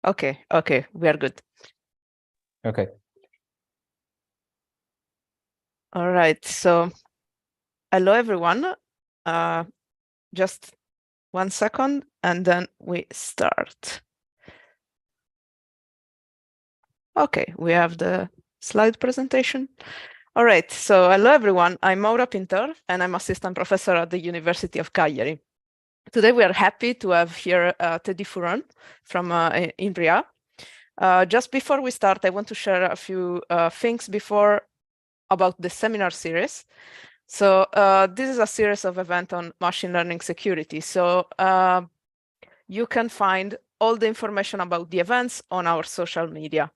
Okay, we are good. Okay. All right, so hello everyone. Just 1 second and then we start. Okay, we have the slide presentation. All right, so hello everyone. I'm Maura Pintor and I'm assistant professor at the University of Cagliari. Today we are happy to have here Teddy Furon from Inria. Just before we start, I want to share a few things about the seminar series. So this is a series of events on machine learning security. So you can find all the information about the events on our social media.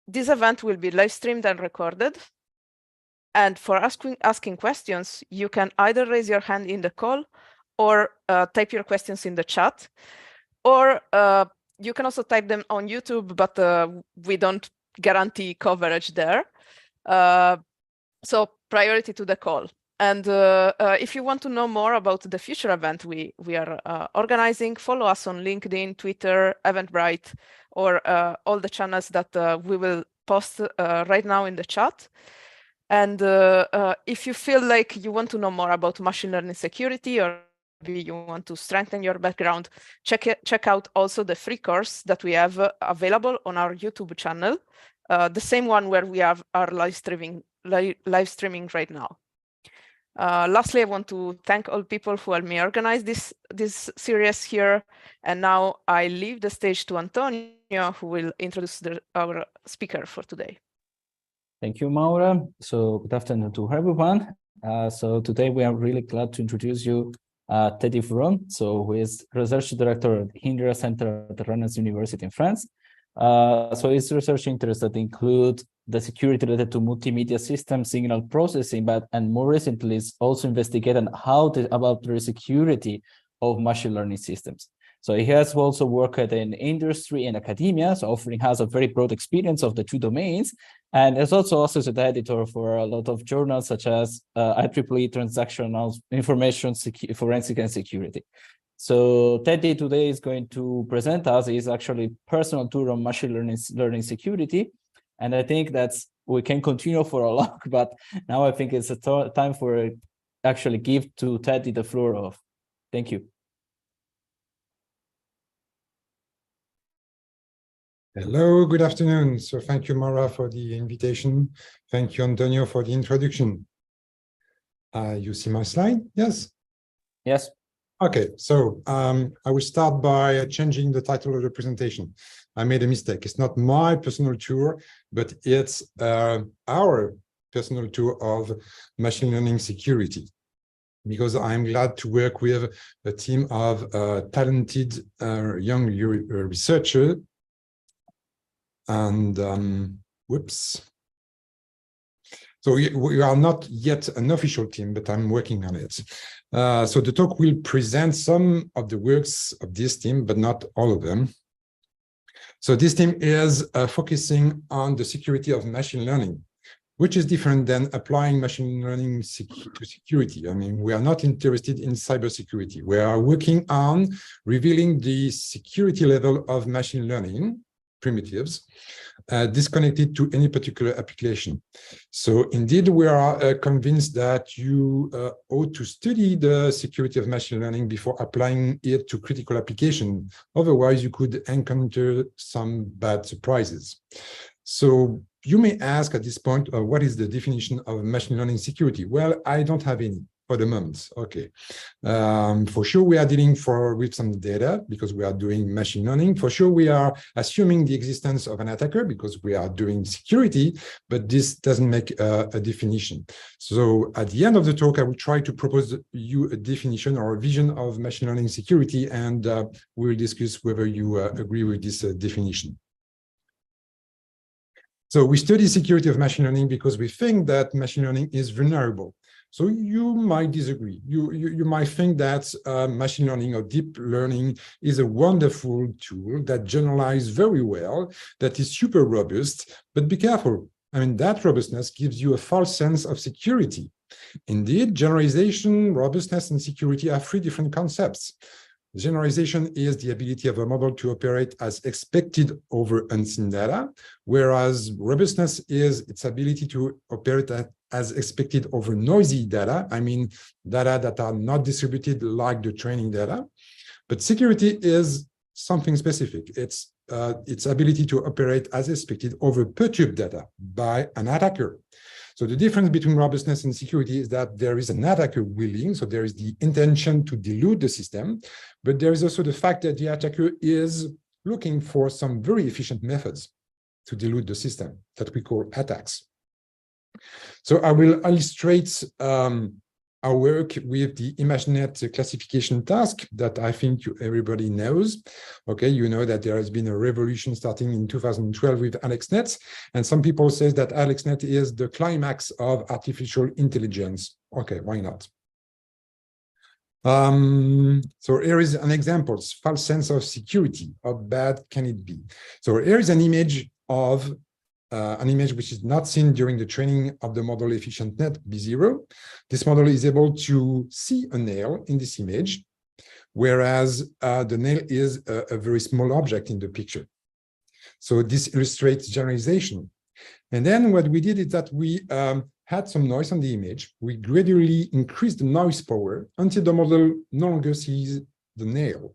This event will be live streamed and recorded. And for asking questions, you can either raise your hand in the call or type your questions in the chat. Or you can also type them on YouTube, but we don't guarantee coverage there. So priority to the call. And if you want to know more about the future event we are organizing, follow us on LinkedIn, Twitter, Eventbrite, or all the channels that we will post right now in the chat. And if you feel like you want to know more about machine learning security, or maybe you want to strengthen your background, check out also the free course that we have available on our YouTube channel, the same one where we have our live streaming right now. Lastly, I want to thank all people who helped me organize this series here. And now I leave the stage to Antonio, who will introduce our speaker for today. Thank you, Maura. So good afternoon to everyone. So today we are really glad to introduce you Teddy Furon, who is Research Director at Inria Center at the Rennes University in France. So his research interests that include the security related to multimedia system signal processing, and more recently is also investigating about the security of machine learning systems. So he has also worked in industry and academia, so offering has a very broad experience of the two domains, and is also associate editor for a lot of journals such as IEEE Transactional Information Forensic and Security. So Teddy today is going to present us his actually personal tour on machine learning security, and I think we can continue for a long, but now I think it's a time for actually give to Teddy the floor of. Thank you. Hello, good afternoon. So thank you, Maura, for the invitation. Thank you, Antonio, for the introduction. You see my slide? Yes? Yes. Okay, so I will start by changing the title of the presentation. I made a mistake. It's not my personal tour, but it's our personal tour of machine learning security, because I'm glad to work with a team of talented young researchers. And whoops. So we are not yet an official team, but I'm working on it. So the talk will present some of the works of this team, but not all of them. So this team is focusing on the security of machine learning, which is different than applying machine learning to security. I mean, we are not interested in cybersecurity. We are working on revealing the security level of machine learning primitives disconnected to any particular application. So indeed, we are convinced that you ought to study the security of machine learning before applying it to critical application. Otherwise, you could encounter some bad surprises. So you may ask at this point, what is the definition of machine learning security? Well, I don't have any for the moment. Okay. For sure, we are dealing with some data because we are doing machine learning. For sure, we are assuming the existence of an attacker because we are doing security, but this doesn't make a definition. So at the end of the talk, I will try to propose you a definition or a vision of machine learning security, and we will discuss whether you agree with this definition. So we study security of machine learning because we think that machine learning is vulnerable. So you might disagree. You might think that machine learning or deep learning is a wonderful tool that generalizes very well, that is super robust, but be careful. I mean, that robustness gives you a false sense of security. Indeed, generalization, robustness, and security are three different concepts. Generalization is the ability of a model to operate as expected over unseen data, whereas robustness is its ability to operate as expected over noisy data. I mean, data that are not distributed like the training data. But security is something specific. It's its ability to operate as expected over perturbed data by an attacker. So the difference between robustness and security is that there is an attacker willing, so there is the intention to dilute the system, but there is also the fact that the attacker is looking for some very efficient methods to dilute the system that we call attacks. So I will illustrate our work with the ImageNet classification task that I think everybody knows. Okay, you know that there has been a revolution starting in 2012 with AlexNet, and some people say that AlexNet is the climax of artificial intelligence. Okay, why not? So here is an example, false sense of security. How bad can it be? So here is an image of which is not seen during the training of the model EfficientNet B0. This model is able to see a nail in this image, whereas the nail is a very small object in the picture. So this illustrates generalization. And then what we did is that we had some noise on the image. We gradually increased the noise power until the model no longer sees the nail.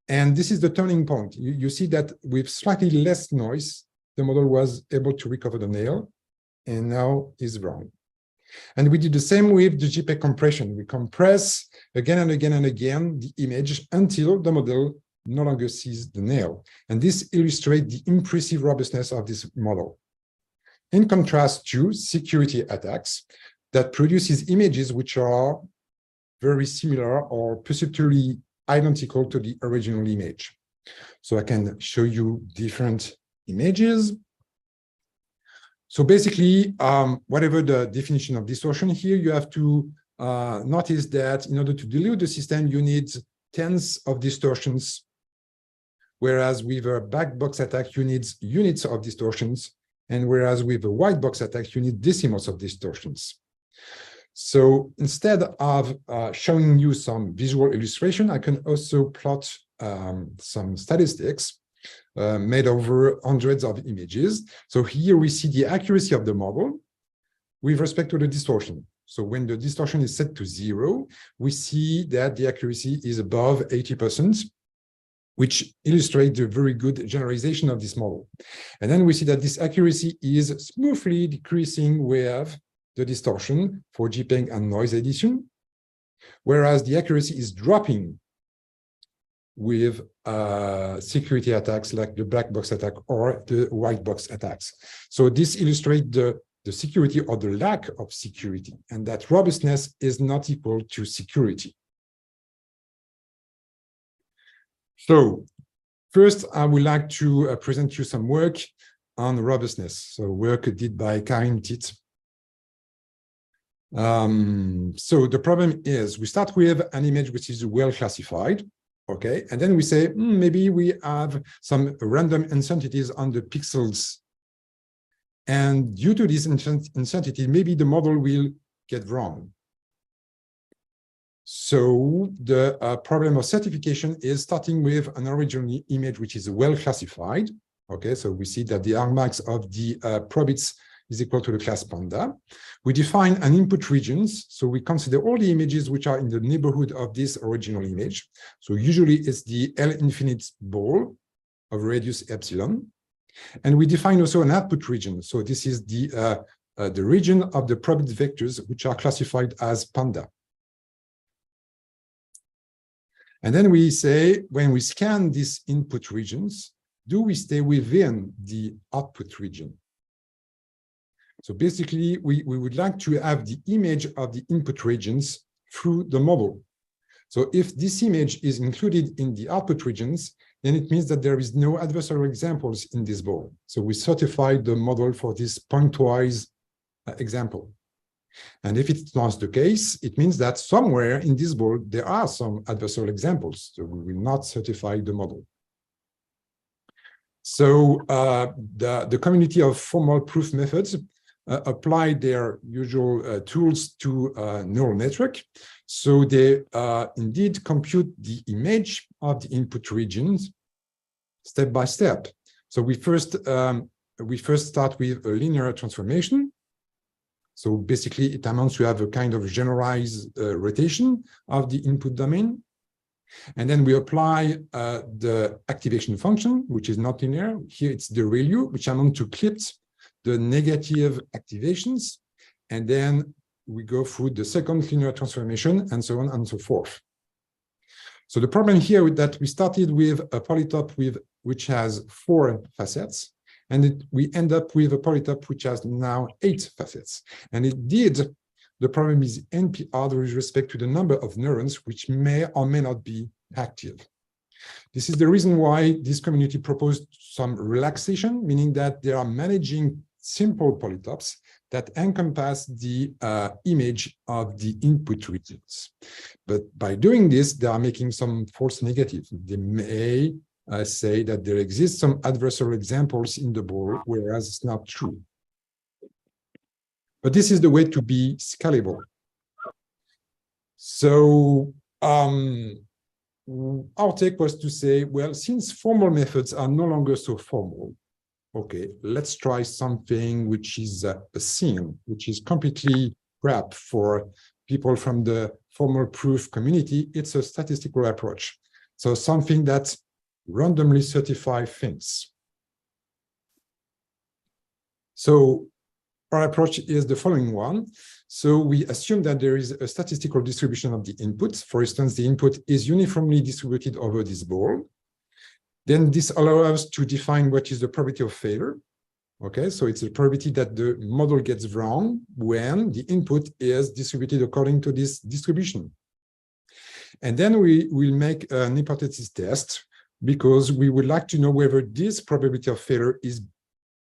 And this is the turning point. You see that with slightly less noise, the model was able to recover the nail, and now is wrong. And we did the same with the JPEG compression. We compress again and again and again the image until the model no longer sees the nail. And this illustrates the impressive robustness of this model. In contrast to security attacks that produces images which are very similar or perceptually identical to the original image. So I can show you different images. So basically, whatever the definition of distortion here, you have to notice that in order to dilute the system, you need tens of distortions, whereas with a black box attack, you need units of distortions, and whereas with a white box attack, you need decimals of distortions. So instead of showing you some visual illustration, I can also plot some statistics made over hundreds of images. So here we see the accuracy of the model with respect to the distortion. So when the distortion is set to 0, we see that the accuracy is above 80%, which illustrates the very good generalization of this model. And then we see that this accuracy is smoothly decreasing with the distortion for JPEG and noise addition, whereas the accuracy is dropping with security attacks like the black box attack or the white box attacks. So this illustrates the security or the lack of security, and that robustness is not equal to security. So first, I would like to present you some work on robustness. So work did by Karim Tit. So the problem is we start with an image which is well classified. Okay, and then we say, maybe we have some random uncertainties on the pixels. And due to this uncertainty, maybe the model will get wrong. So the problem of certification is starting with an original image which is well classified. Okay, so we see that the argmax of the probits is equal to the class panda. We define an input regions. So we consider all the images which are in the neighborhood of this original image. So usually it's the L infinite ball of radius epsilon. And we define also an output region. So this is the region of the probit vectors which are classified as panda. And then we say, when we scan these input regions, do we stay within the output region? So basically, we would like to have the image of the input regions through the model. So if this image is included in the output regions, then it means that there is no adversarial examples in this ball. So we certified the model for this pointwise example. And if it's not the case, it means that somewhere in this ball, there are some adversarial examples. So we will not certify the model. So the community of formal proof methods apply their usual tools to neural network. So they indeed compute the image of the input regions step by step. So we first start with a linear transformation. So basically, it amounts to have a kind of generalized rotation of the input domain. And then we apply the activation function, which is not linear. Here it's the ReLU, which amounts to clipped the negative activations. And then we go through the second linear transformation and so on and so forth. So the problem here is that we started with a polytope which has 4 facets. And we end up with a polytope which has now 8 facets. And indeed, the problem is NPR with respect to the number of neurons which may or may not be active. This is the reason why this community proposed some relaxation, meaning that they are managing simple polytopes that encompass the image of the input regions. But by doing this, they are making some false negatives. They may say that there exists some adversarial examples in the ball, whereas it's not true. But this is the way to be scalable. So our take was to say, well, since formal methods are no longer so formal, okay, let's try something which is a scene, which is completely crap for people from the formal proof community. It's a statistical approach. So something that randomly certifies things. So our approach is the following one. So we assume that there is a statistical distribution of the inputs. For instance, the input is uniformly distributed over this ball. Then this allows us to define what is the probability of failure. Okay, so it's the probability that the model gets wrong when the input is distributed according to this distribution. And then we will make an hypothesis test because we would like to know whether this probability of failure is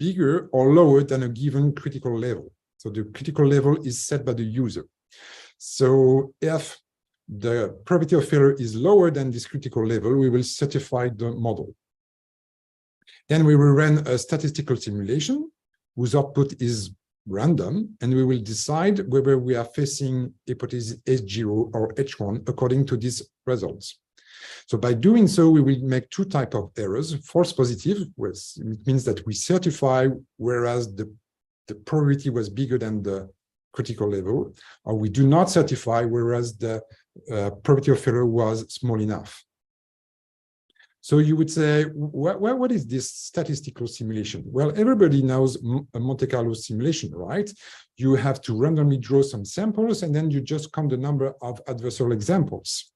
bigger or lower than a given critical level. So the critical level is set by the user. So if the probability of failure is lower than this critical level, we will certify the model. Then we will run a statistical simulation whose output is random, and we will decide whether we are facing hypothesis H0 or H1 according to these results. So by doing so, we will make 2 types of errors: false positive, which means that we certify whereas the probability was bigger than the critical level, or we do not certify whereas the probability of failure was small enough. So you would say, what is this statistical simulation? Well, everybody knows a Monte Carlo simulation, right? You have to randomly draw some samples, and then you just count the number of adversarial examples.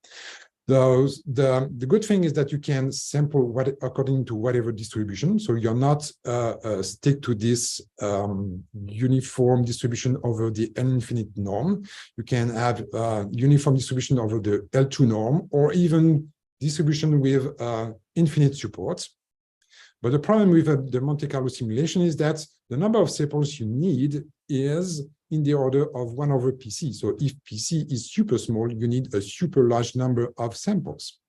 The good thing is that you can sample according to whatever distribution. So you're not stick to this uniform distribution over the L-infinite norm. You can have uniform distribution over the L2 norm, or even distribution with infinite support. But the problem with the Monte Carlo simulation is that the number of samples you need is in the order of 1 over PC. So if PC is super small, you need a super large number of samples.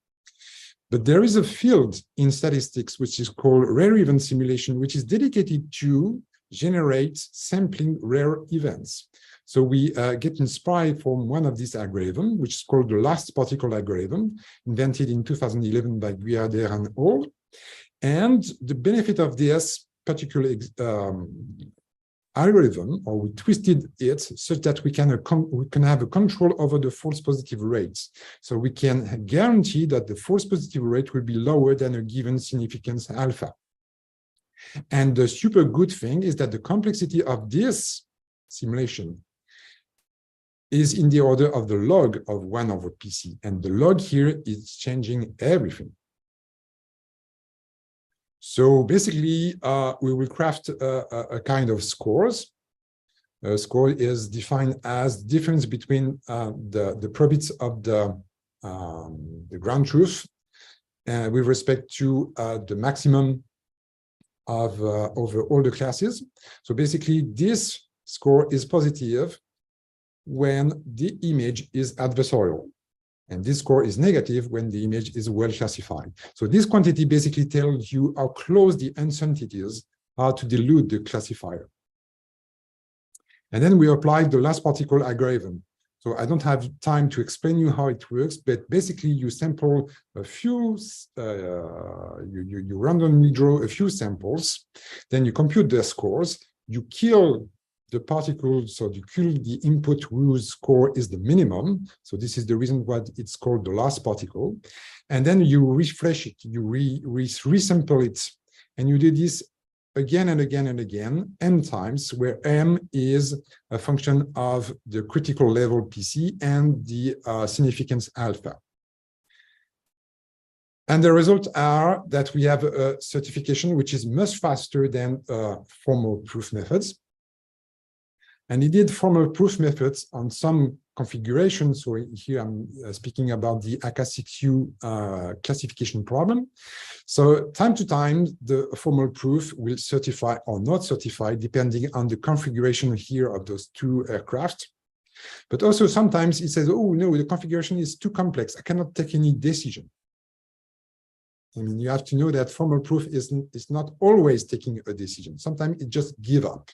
But there is a field in statistics which is called rare event simulation, which is dedicated to generate sampling rare events. So we get inspired from one of these algorithms, which is called the last particle algorithm, invented in 2011 by Guyader and al. And the benefit of this particular algorithm, or we twisted it such that we can have a control over the false positive rates. So we can guarantee that the false positive rate will be lower than a given significance alpha. And the super good thing is that the complexity of this simulation is in the order of the log of 1 over PC. And the log here is changing everything. So basically, we will craft a kind of scores. A score is defined as difference between the probabilities of the ground truth with respect to the maximum of over all the classes. So basically, this score is positive when the image is adversarial. And this score is negative when the image is well classified. So this quantity basically tells you how close the uncertainties are to dilute the classifier. And then we applied the last particle algorithm. So I don't have time to explain you how it works, but basically you sample a few, you randomly draw a few samples, then you compute their scores, you kill the particles, so you kill the input whose score is the minimum. So this is the reason why it's called the last particle. And then you refresh it, you resample it, and you do this again and again and again, n times, where m is a function of the critical level PC and the significance alpha. And the results are that we have a certification which is much faster than formal proof methods. And indeed, formal proof methods on some configurations, so here I'm speaking about the AK6U classification problem. So time to time, the formal proof will certify or not certify, depending on the configuration here of those two aircraft. But also sometimes it says, oh no, the configuration is too complex, I cannot take any decision. I mean, you have to know that formal proof is not always taking a decision. Sometimes it just gives up.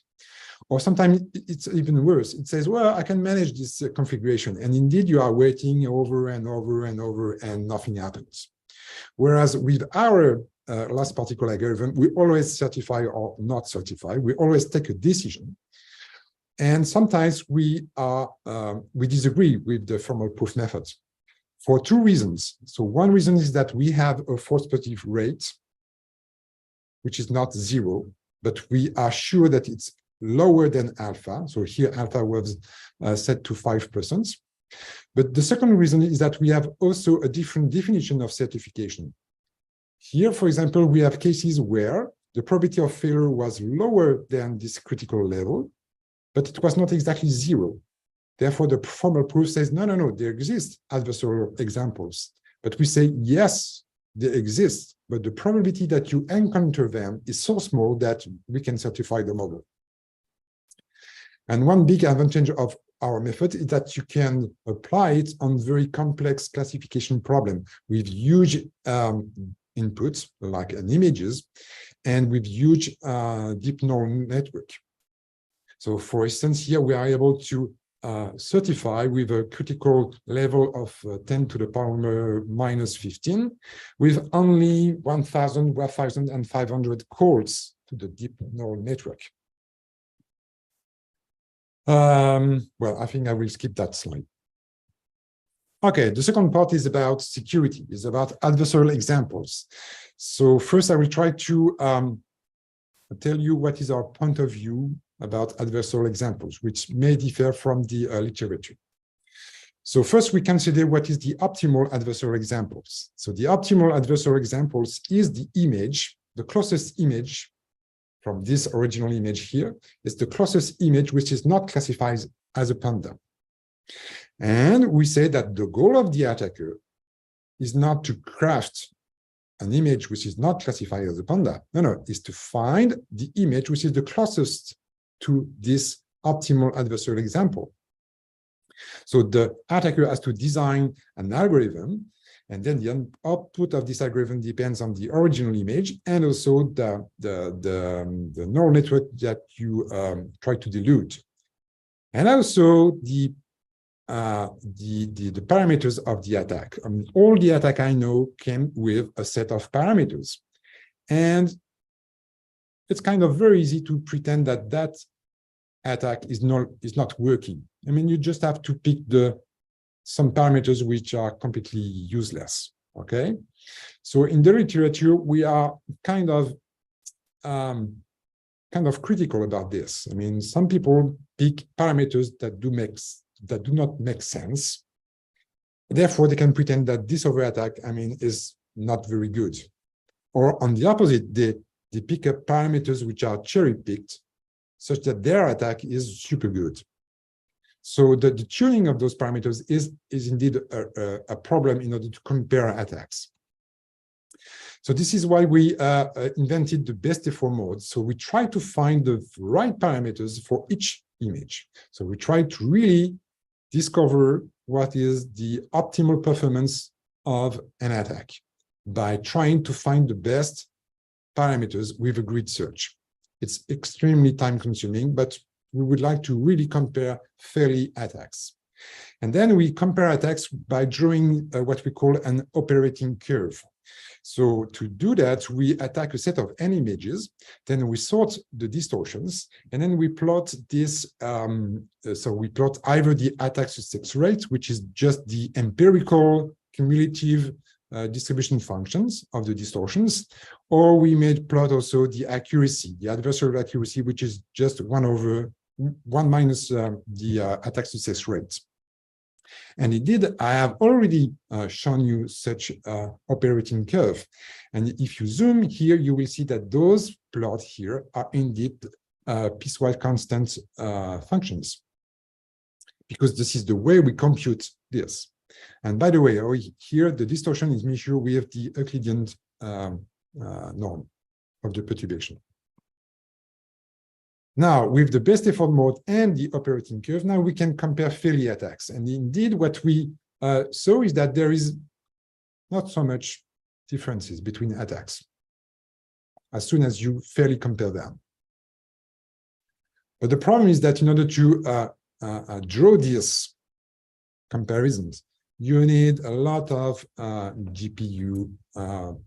Or sometimes it's even worse. It says, well, I can manage this configuration. And indeed, you are waiting over and over and over, and nothing happens. Whereas with our last particle algorithm, we always certify or not certify. We always take a decision. And sometimes we disagree with the formal proof methods for two reasons. So one reason is that we have a false positive rate, which is not zero, but we are sure that it's lower than alpha. So here alpha was set to 5%. But the second reason is that we have also a different definition of certification. Here, for example, we have cases where the probability of failure was lower than this critical level, but it was not exactly zero. Therefore, the formal proof says, no, no, no, there exist adversarial examples. But we say, yes, they exist, but the probability that you encounter them is so small that we can certify the model. And one big advantage of our method is that you can apply it on very complex classification problem with huge inputs, like images, and with huge deep neural network. So for instance, here we are able to certify with a critical level of 10 to the power minus 15 with only 1,500 calls to the deep neural network. Well, I think I will skip that slide. Okay, the second part is about security, is about adversarial examples. So first I will try to tell you what is our point of view about adversarial examples, which may differ from the literature. So first we consider what is the optimal adversarial examples. So the optimal adversarial examples is the image, the closest image from this original image here is the closest image which is not classified as a panda. And we say that the goal of the attacker is not to craft an image which is not classified as a panda. No, no, is to find the image which is the closest to this optimal adversarial example. So the attacker has to design an algorithm, and then the output of this algorithm depends on the original image and also the neural network that you try to dilute. And also the parameters of the attack. I mean, all the attack I know came with a set of parameters. And it's kind of very easy to pretend that that attack is not working. I mean, you just have to pick some parameters which are completely useless, okay? So in the literature, we are kind of critical about this. I mean, some people pick parameters that do not make sense. Therefore, they can pretend that this over attack, I mean, is not very good. Or on the opposite, they pick up parameters which are cherry-picked, such that their attack is super good. So the tuning of those parameters is indeed a problem in order to compare attacks. So this is why we invented the best effort mode. So we try to find the right parameters for each image. So we try to really discover what is the optimal performance of an attack by trying to find the best parameters with a grid search. It's extremely time consuming, but we would like to really compare fairly attacks. And then we compare attacks by drawing what we call an operating curve. So to do that, we attack a set of n images, then we sort the distortions, and then we plot this. So we plot either the attack success rate, which is just the empirical cumulative distribution functions of the distortions, or we may plot also the accuracy, the adversarial accuracy, which is just 1 minus the attack success rate. And indeed, I have already shown you such operating curve. And if you zoom here, you will see that those plots here are indeed piecewise constant functions, because this is the way we compute this. And by the way, here the distortion is measured with the Euclidean norm of the perturbation. Now, with the best effort mode and the operating curve, now we can compare fairly attacks. And indeed, what we saw is that there is not so much differences between attacks as soon as you fairly compare them. But the problem is that in order to draw these comparisons, you need a lot of GPU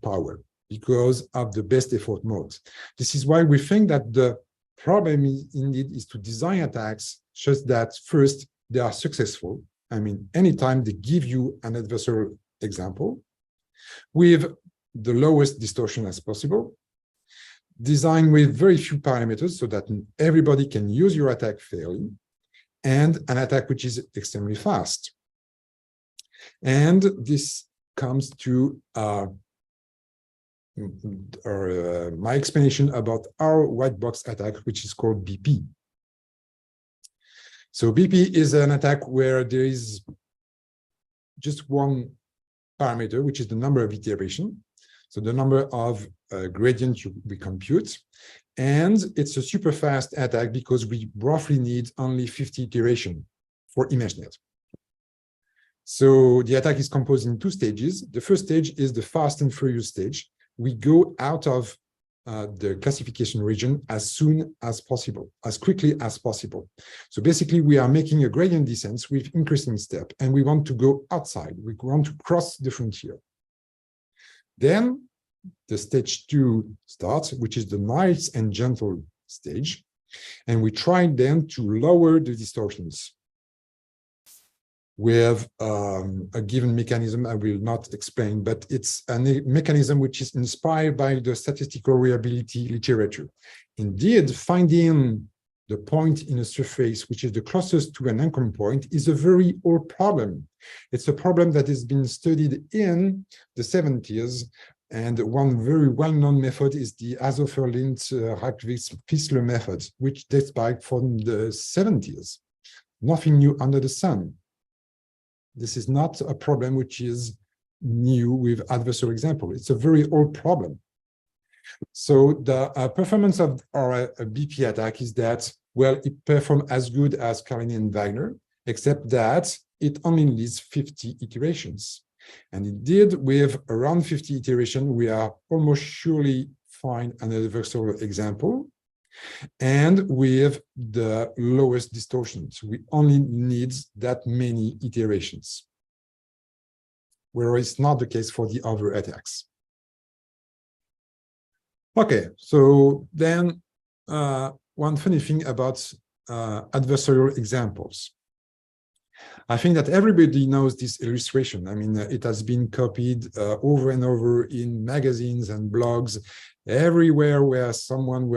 power because of the best effort mode. This is why we think that the problem indeed is to design attacks such that first they are successful. I mean, anytime they give you an adversarial example with the lowest distortion as possible, design with very few parameters so that everybody can use your attack fairly, and an attack which is extremely fast. And this comes to my explanation about our white box attack, which is called BP. So BP is an attack where there is just one parameter, which is the number of iteration. So the number of gradients we compute. And it's a super fast attack because we roughly need only 50 iterations for ImageNet. So the attack is composed in 2 stages. The first stage is the fast and furious stage. We go out of the classification region as soon as possible, as quickly as possible. So basically, we are making a gradient descent with increasing step, and we want to go outside. We want to cross the frontier. Then the stage 2 starts, which is the nice and gentle stage. And we try then to lower the distortions with a given mechanism I will not explain, but it's a mechanism which is inspired by the statistical reliability literature. Indeed, finding the point in a surface which is the closest to an anchor point is a very old problem. It's a problem that has been studied in the 70s, and one very well-known method is the Azoffer-Lind-Rackwiss-Fissler method, which dates back from the 70s. Nothing new under the sun. This is not a problem which is new with adversarial example. It's a very old problem. So the performance of our BP attack is that, well, it performs as good as Carlini and Wagner, except that it only needs 50 iterations. And indeed, with around 50 iterations, we are almost surely find an adversarial example. And with the lowest distortions, we only need that many iterations, whereas it's not the case for the other attacks. Okay, so then one funny thing about adversarial examples. I think that everybody knows this illustration. I mean, it has been copied over and over in magazines and blogs, everywhere where someone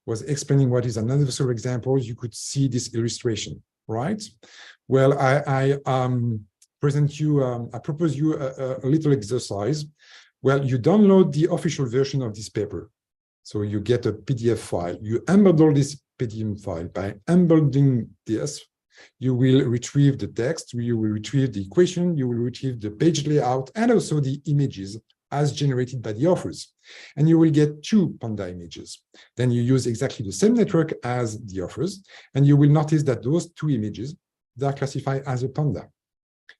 was explaining what is an adversarial example, you could see this illustration, right? Well, I propose you a little exercise. Well, you download the official version of this paper. So you get a PDF file. You embed this PDF file. By embedding this, you will retrieve the text, you will retrieve the equation, you will retrieve the page layout, and also the images as generated by the authors. And you will get 2 Panda images. Then you use exactly the same network as the authors, and you will notice that those 2 images, they are classified as a Panda.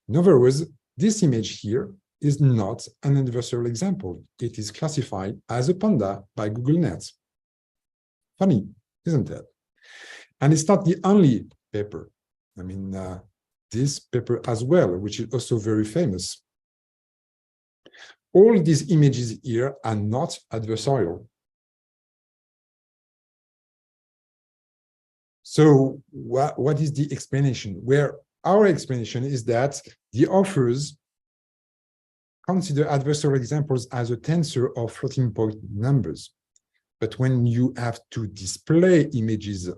In other words, this image here is not an adversarial example. It is classified as a Panda by GoogleNet. Funny, isn't it? And it's not the only paper. I mean, this paper as well, which is also very famous. All these images here are not adversarial. So what is the explanation? Where our explanation is that the authors consider adversarial examples as a tensor of floating point numbers. But when you have to display images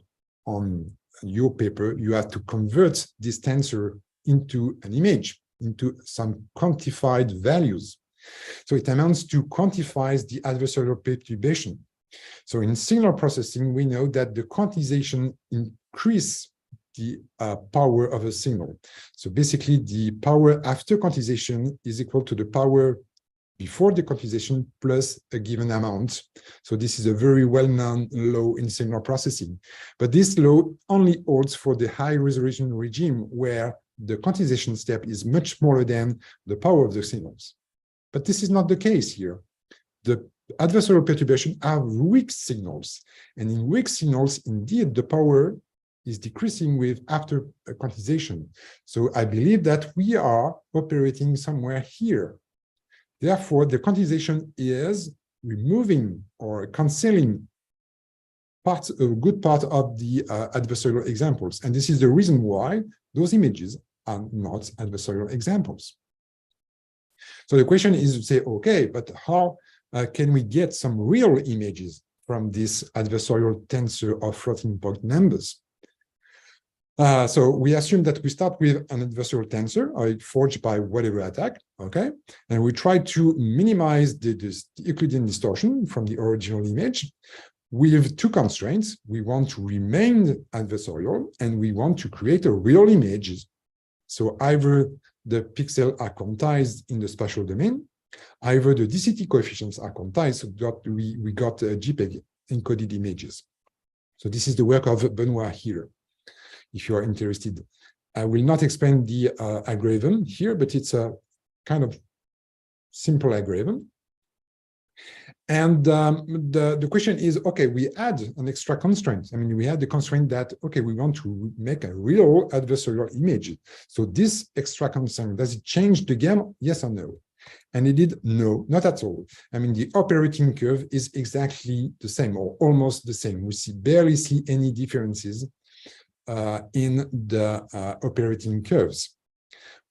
on your paper, you have to convert this tensor into an image, into some quantified values. So it amounts to quantifies the adversarial perturbation. So in signal processing, we know that the quantization increases the power of a signal. So basically, the power after quantization is equal to the power before the quantization plus a given amount. So this is a very well-known law in signal processing. But this law only holds for the high resolution regime, where the quantization step is much smaller than the power of the signals. But this is not the case here. The adversarial perturbation are weak signals. And in weak signals, indeed, the power is decreasing with after quantization. So I believe that we are operating somewhere here. Therefore, the quantization is removing or canceling a good part of the adversarial examples. And this is the reason why those images are not adversarial examples. So the question is to say, okay, but how can we get some real images from this adversarial tensor of floating point numbers? So we assume that we start with an adversarial tensor forged by whatever attack, okay? And we try to minimize the Euclidean distortion from the original image with two constraints. We want to remain adversarial, and we want to create a real image. So either the pixels are quantized in the spatial domain, either the density coefficients are quantized, so that we got JPEG encoded images. So this is the work of Benoit Hero. If you are interested, I will not explain the algorithm here, but it's a kind of simple algorithm. And the question is, okay, we add an extra constraint. I mean, we had the constraint that, okay, we want to make a real adversarial image. So this extra constraint, does it change the game? Yes or no? And it did no, not at all. I mean, the operating curve is exactly the same or almost the same. We barely see any differences in the operating curves.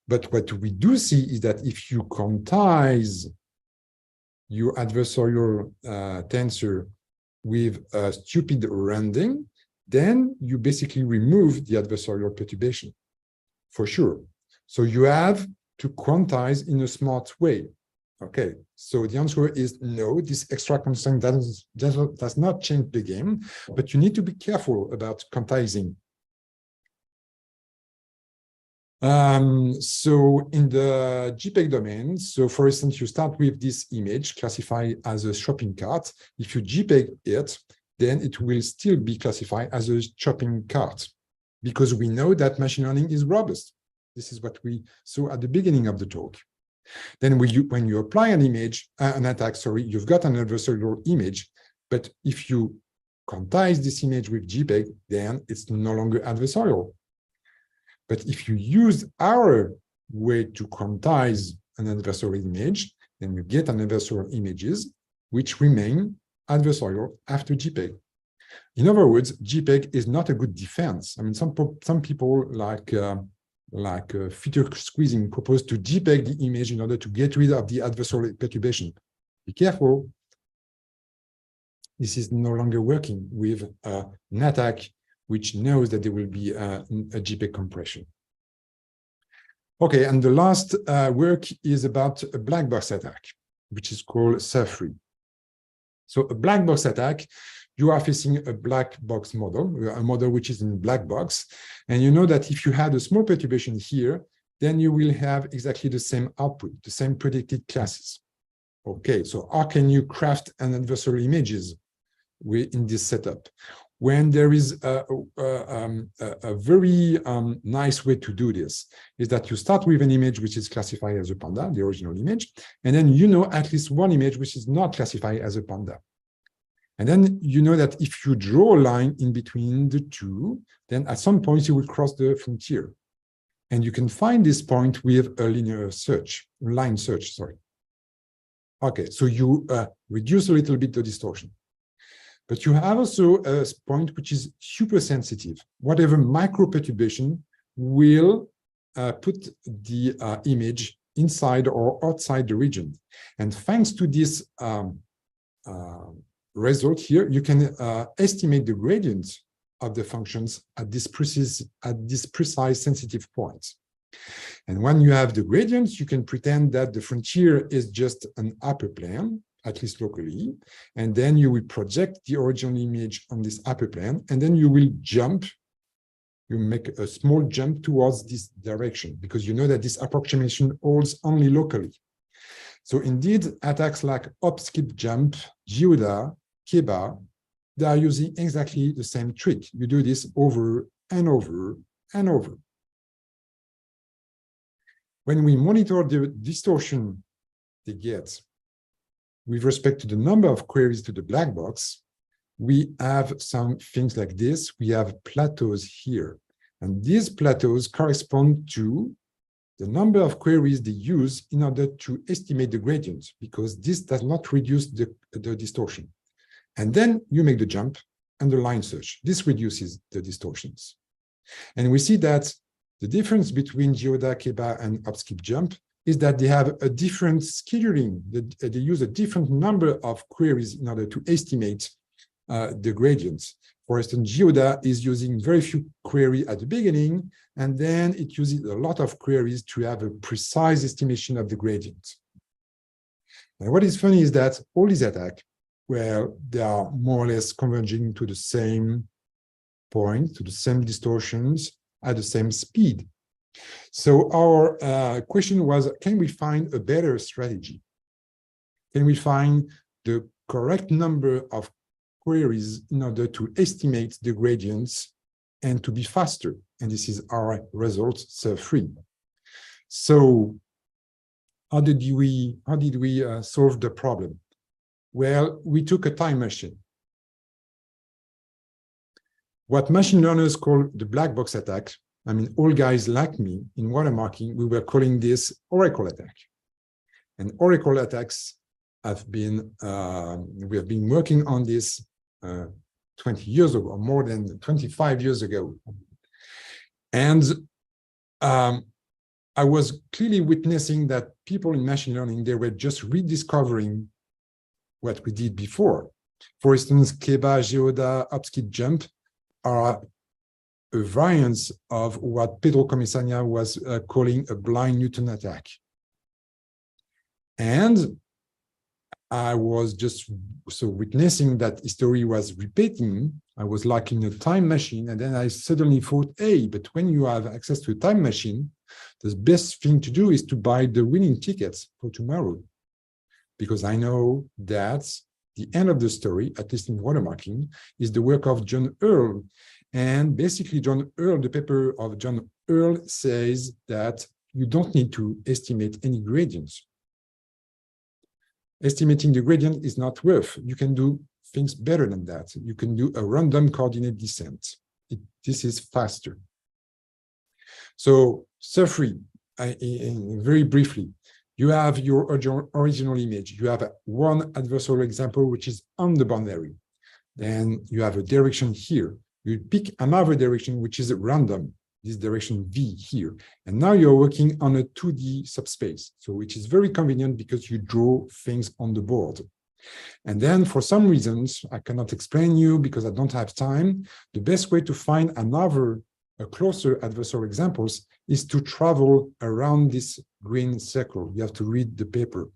But what we do see is that if you quantize your adversarial tensor with a stupid rounding, then you basically remove the adversarial perturbation, for sure. So you have to quantize in a smart way. Okay, so the answer is no, this extra constraint does not change the game, but you need to be careful about quantizing. So in the JPEG domain, so for instance, you start with this image classified as a shopping cart. If you JPEG it, then it will still be classified as a shopping cart, because we know that machine learning is robust. This is what we saw at the beginning of the talk. Then when you apply an image, an attack, sorry, you've got an adversarial image, but if you quantize this image with JPEG, then it's no longer adversarial. But if you use our way to quantize an adversarial image, then you get an adversarial images which remain adversarial after JPEG. In other words, JPEG is not a good defense. I mean, some people like feature squeezing propose to JPEG the image in order to get rid of the adversarial perturbation. Be careful. This is no longer working with an attack which knows that there will be a JPEG compression. Okay, and the last work is about a black box attack, which is called SURF3. So a black box attack, you are facing a black box model, a model which is in black box. And you know that if you had a small perturbation here, then you will have exactly the same output, the same predicted classes. Okay, so how can you craft an adversarial images in this setup? When there is a very nice way to do this, is that you start with an image which is classified as a panda, the original image, and then you know at least one image which is not classified as a panda. And then you know that if you draw a line in between the two, then at some point you will cross the frontier. And you can find this point with a line search, sorry. Okay, so you reduce a little bit the distortion. But you have also a point which is super sensitive. Whatever micro perturbation will put the image inside or outside the region. And thanks to this result here, you can estimate the gradient of the functions at this precise sensitive point. And when you have the gradients, you can pretend that the frontier is just an upper plane, at least locally, and then you will project the original image on this upper plane, and then you will jump, you make a small jump towards this direction, because you know that this approximation holds only locally. So indeed, attacks like hop, skip, jump, Geoda, Keba, they are using exactly the same trick. You do this over and over and over. When we monitor the distortion they get with respect to the number of queries to the black box, we have some things like this. We have plateaus here. And these plateaus correspond to the number of queries they use in order to estimate the gradient, because this does not reduce the distortion. And then you make the jump and the line search. This reduces the distortions. And we see that the difference between Geoda, Keba, and hop, skip, jump is that they have a different scheduling. They use a different number of queries in order to estimate the gradients. For instance, Geoda is using very few queries at the beginning, and then it uses a lot of queries to have a precise estimation of the gradient. And what is funny is that all these attacks, well, they are more or less converging to the same point, to the same distortions at the same speed. So our question was, can we find a better strategy? Can we find the correct number of queries in order to estimate the gradients and to be faster? And this is our result, SURF3. So how did we solve the problem? Well, we took a time machine. What machine learners call the black box attack, I mean, all guys like me in watermarking, we were calling this Oracle attack. And Oracle attacks have been, we have been working on this 20 years ago, or more than 25 years ago. And I was clearly witnessing that people in machine learning, they were just rediscovering what we did before. For instance, Keba, Geoda, hop, skip, jump are a variance of what Pedro Comesaña was calling a blind Newton attack. And I was just so witnessing that history was repeating. I was like in a time machine, and then I suddenly thought, hey, but when you have access to a time machine, the best thing to do is to buy the winning tickets for tomorrow. Because I know that the end of the story, at least in watermarking, is the work of John Earl. And basically, John Earl, the paper of John Earl says that you don't need to estimate any gradients. Estimating the gradient is not worth. You can do things better than that. You can do a random coordinate descent. This is faster. So, SURF3, very briefly, you have your original image. You have one adversarial example, which is on the boundary. Then you have a direction here. You pick another direction, which is random, this direction V here. And now you're working on a 2D subspace, so which is very convenient because you draw things on the board. And then for some reasons, I cannot explain you because I don't have time, the best way to find a closer adversarial examples is to travel around this green circle. You have to read the paper.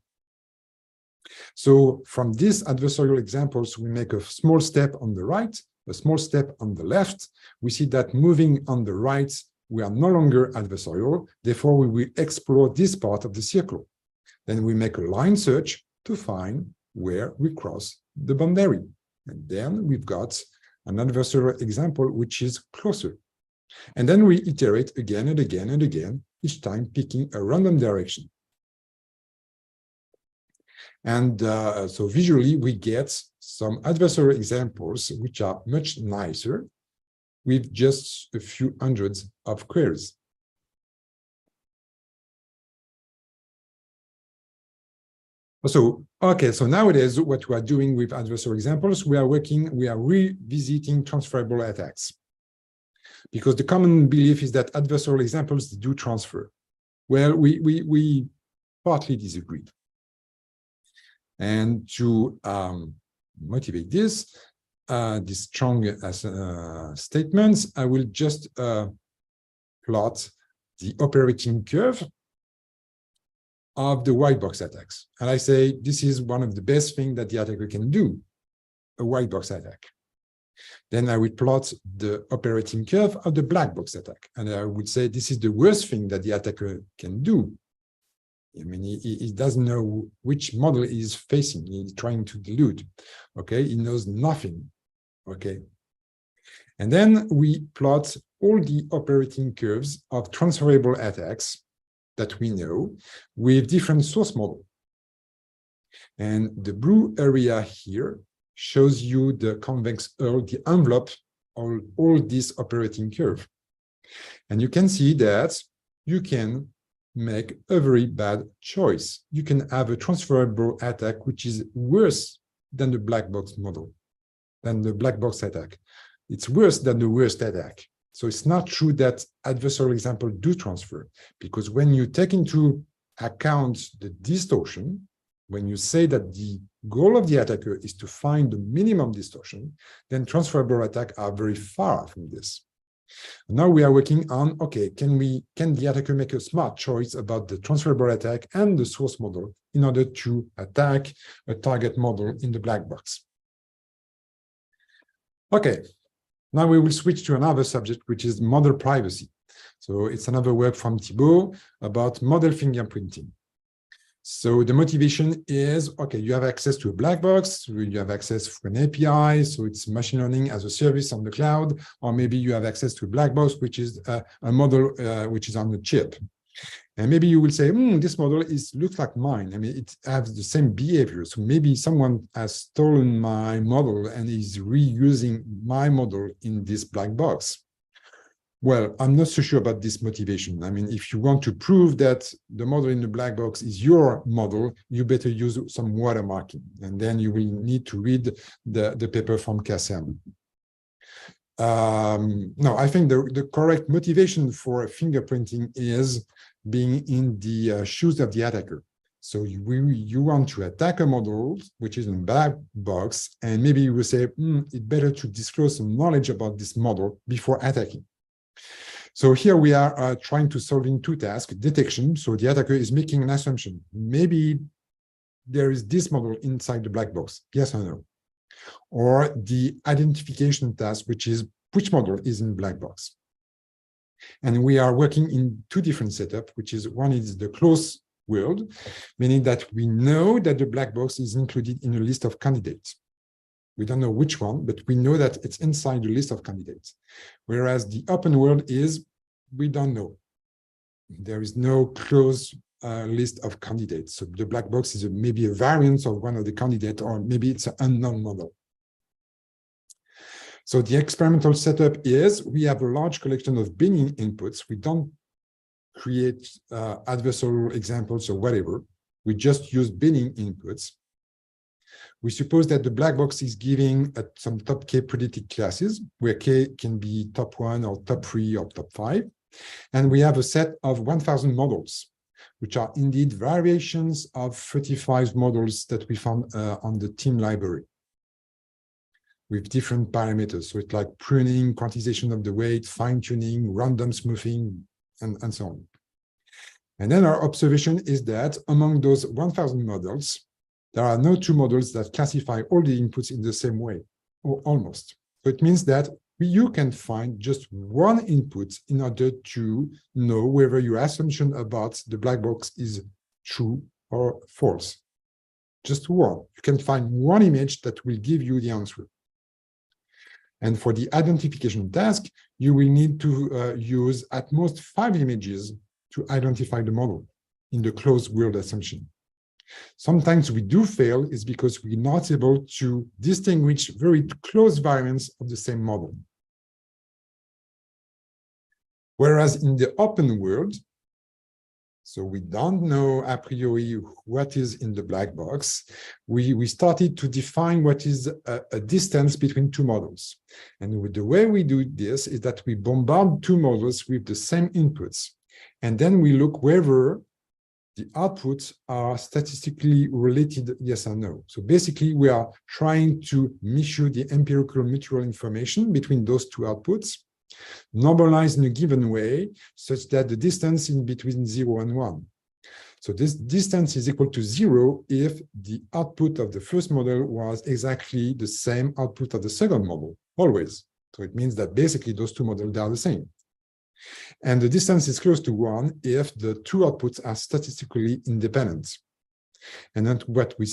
So from these adversarial examples, we make a small step on the right, a small step on the left. We see that moving on the right, we are no longer adversarial. Therefore, we will explore this part of the circle. Then we make a line search to find where we cross the boundary. And then we've got an adversarial example, which is closer. And then we iterate again and again and again, each time picking a random direction. And so visually, we get some adversarial examples, which are much nicer, with just a few hundreds of queries. So, okay, so nowadays, what we are doing with adversarial examples, we are revisiting transferable attacks. Because the common belief is that adversarial examples do transfer. Well, we partly disagree. And to motivate this strong statements, I will just plot the operating curve of the white box attacks. And I say this is one of the best things that the attacker can do, a white box attack. Then I would plot the operating curve of the black box attack. And I would say this is the worst thing that the attacker can do. I mean, he doesn't know which model he's facing. He's trying to delude. Okay, he knows nothing. Okay. And then we plot all the operating curves of transferable attacks that we know with different source model. And the blue area here shows you the convex hull, the envelope of all this operating curve. And you can see that you can make a very bad choice. You can have a transferable attack which is worse than the black box model, than the black box attack. It's worse than the worst attack. So it's not true that adversarial examples do transfer, because when you take into account the distortion, when you say that the goal of the attacker is to find the minimum distortion, then transferable attacks are very far from this. Now we are working on, okay, can the attacker make a smart choice about the transferable attack and the source model in order to attack a target model in the black box? Okay. Now we will switch to another subject, which is model privacy. So it's another work from Thibault about model fingerprinting. So the motivation is, okay, you have access to a black box, you have access to an API, so it's machine learning as a service on the cloud, or maybe you have access to a black box, which is a model which is on the chip. And maybe you will say, this model looks like mine. I mean, it has the same behavior. So maybe someone has stolen my model and is reusing my model in this black box. Well, I'm not so sure about this motivation. I mean, if you want to prove that the model in the black box is your model, you better use some watermarking. And then you will need to read the paper from Kassem. No, I think the correct motivation for fingerprinting is being in the shoes of the attacker. So you want to attack a model which is in a black box, and maybe you will say, it's better to disclose some knowledge about this model before attacking. So here we are trying to solve in two tasks: detection. So the attacker is making an assumption. Maybe there is this model inside the black box, yes or no? Or the identification task, which is which model is in black box. And we are working in two different setups, which is one is the closed world, meaning that we know that the black box is included in a list of candidates. We don't know which one, but we know that it's inside the list of candidates. Whereas the open world is, we don't know. There is no closed list of candidates. So the black box is maybe a variant of one of the candidates, or maybe it's an unknown model. So the experimental setup is we have a large collection of binning inputs. We don't create adversarial examples or whatever. We just use binning inputs. We suppose that the black box is giving some top K predicted classes, where K can be top 1 or top 3 or top 5. And we have a set of 1,000 models, which are indeed variations of 35 models that we found on the team library, with different parameters. So it's like pruning, quantization of the weight, fine-tuning, random smoothing, and so on. And then our observation is that among those 1,000 models, there are no two models that classify all the inputs in the same way, or almost. So it means that you can find just one input in order to know whether your assumption about the black box is true or false. Just one. You can find one image that will give you the answer. And for the identification task, you will need to use at most 5 images to identify the model in the closed world assumption. Sometimes we do fail is because we're not able to distinguish very close variants of the same model. Whereas in the open world, So we don't know a priori what is in the black box. We started to define what is a distance between two models. And with the way we do this is that we bombard two models with the same inputs. And then we look whether the outputs are statistically related, yes or no. So basically, we are trying to measure the empirical mutual information between those two outputs, normalize in a given way, such that the distance in between 0 and 1. So this distance is equal to 0 if the output of the first model was exactly the same output of the second model, always. So it means that basically those two models are the same. And the distance is close to 1 if the two outputs are statistically independent. And then what we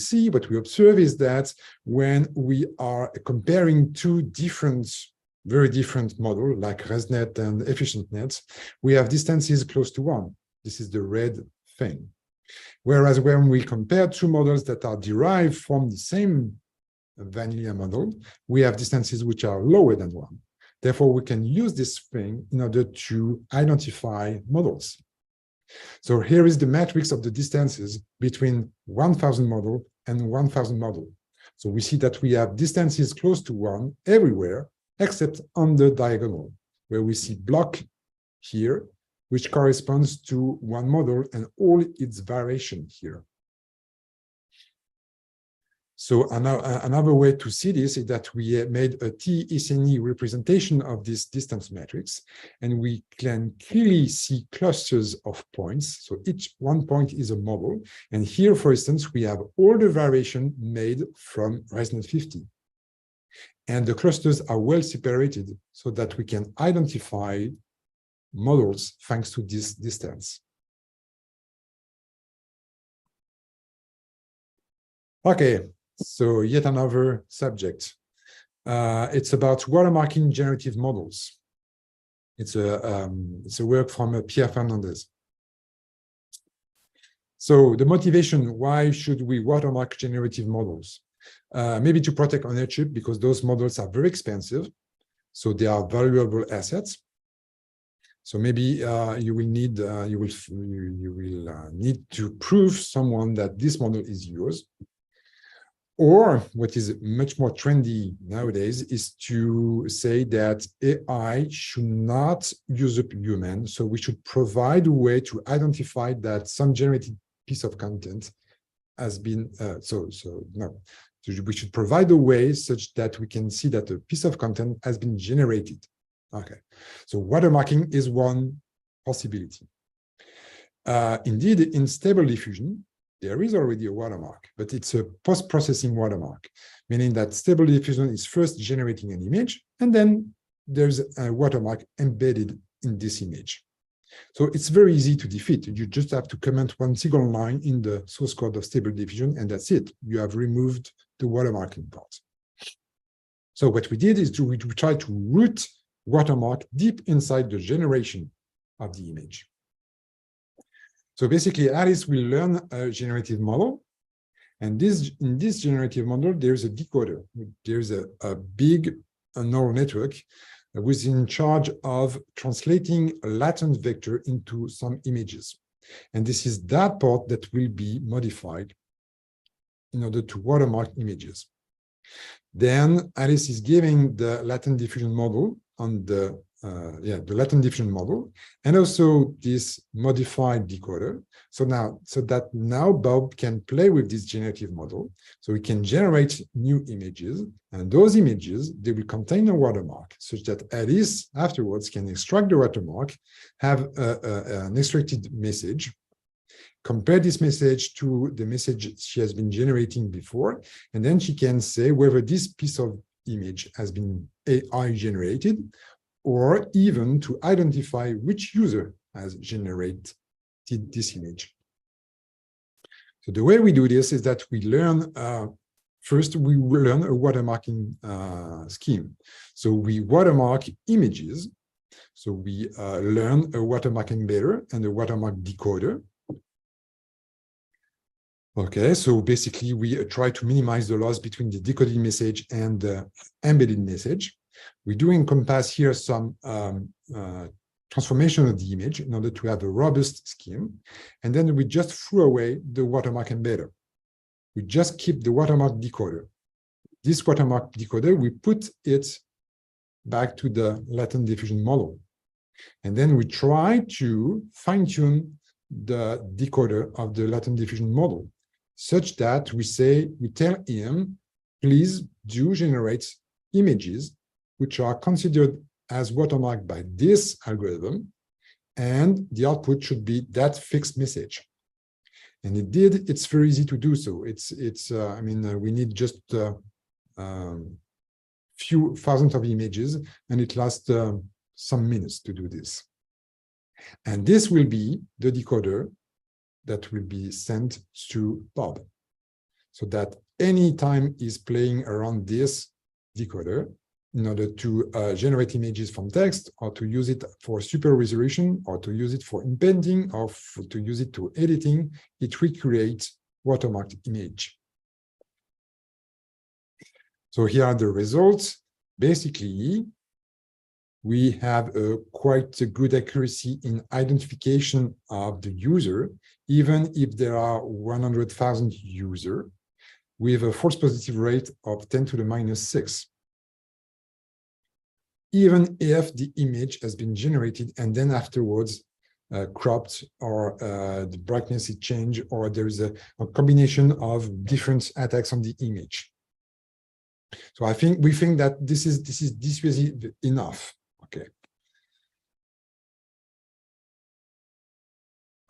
observe is that when we are comparing two very different models like ResNet and EfficientNet, we have distances close to 1. This is the red thing. Whereas when we compare two models that are derived from the same vanilla model, we have distances which are lower than 1. Therefore, we can use this thing in order to identify models. So here is the matrix of the distances between 1,000 model and 1,000 model. So we see that we have distances close to 1 everywhere, except on the diagonal, where we see block here, which corresponds to one model and all its variation here. So another way to see this is that we made a T-SNE representation of this distance matrix, and we can clearly see clusters of points. So each one point is a model. And here, for instance, we have all the variation made from ResNet 50. And the clusters are well separated so that we can identify models thanks to this distance. Okay. So yet another subject. It's about watermarking generative models. It's a work from Pierre Fernandez. So the motivation, why should we watermark generative models? Maybe to protect ownership, because those models are very expensive. So they are valuable assets. So maybe you will need to prove someone that this model is yours. Or what is much more trendy nowadays is to say that AI should not use up human. So we should provide a way to identify that some generated piece of content has been, So we should provide a way such that we can see that a piece of content has been generated. Okay, so watermarking is one possibility. Indeed, in Stable Diffusion, there is already a watermark, but it's a post-processing watermark, meaning that Stable Diffusion is first generating an image, and then there's a watermark embedded in this image. So it's very easy to defeat. You just have to comment one single line in the source code of Stable Diffusion, and that's it. You have removed the watermarking part. So what we did is we tried to root watermark deep inside the generation of the image. So basically, Alice will learn a generative model. And in this generative model, there's a decoder. There's a big neural network that was in charge of translating a latent vector into some images. And this is that part that will be modified in order to watermark images. Then Alice is giving the latent diffusion model on the latent diffusion model, and also this modified decoder. So that now Bob can play with this generative model. So we can generate new images, and those images, they will contain a watermark, such that Alice afterwards can extract the watermark, have an extracted message, compare this message to the message she has been generating before, and then she can say whether this piece of image has been AI generated, or even to identify which user has generated this image. So the way we do this is that we learn, first we will learn a watermarking scheme. So we watermark images. So we learn a watermarking embedder and a watermark decoder. Okay, so basically we try to minimize the loss between the decoded message and the embedded message. We do encompass here some transformation of the image in order to have a robust scheme. And then we just threw away the watermark embedder. We just keep the watermark decoder. This watermark decoder, we put it back to the latent diffusion model. And then we try to fine-tune the decoder of the latent diffusion model such that we tell him, please do generate images which are considered as watermarked by this algorithm, and the output should be that fixed message. And indeed, it's very easy to do so. We need just few thousands of images, and it lasts some minutes to do this. And this will be the decoder that will be sent to Bob, so that any time he's playing around this decoder in order to generate images from text, or to use it for super resolution, or to use it for indenting, or to use it to editing, it recreates watermarked image. So here are the results. Basically, we have quite a good accuracy in identification of the user, even if there are 100,000 users, with a false positive rate of 10 to the minus 6. Even if the image has been generated and then afterwards cropped, or the brightness is changed, or there is a combination of different attacks on the image. So we think that this is dissuasive enough. Okay.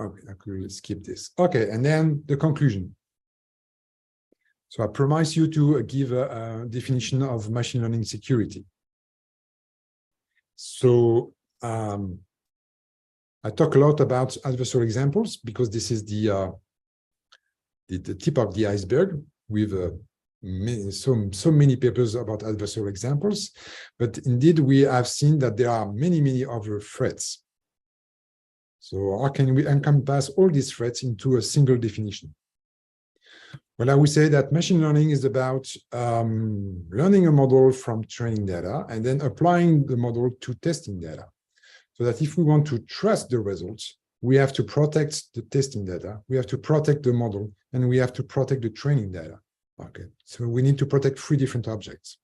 Okay, I could skip this. Okay, and then the conclusion. So I promise you to give a definition of machine learning security. So I talk a lot about adversarial examples because this is the tip of the iceberg with so many papers about adversarial examples. But indeed, we have seen that there are many other threats. So how can we encompass all these threats into a single definition? Well, I would say that machine learning is about learning a model from training data and then applying the model to testing data. So that if we want to trust the results, we have to protect the testing data, we have to protect the model, and we have to protect the training data. Okay, so we need to protect three different objects.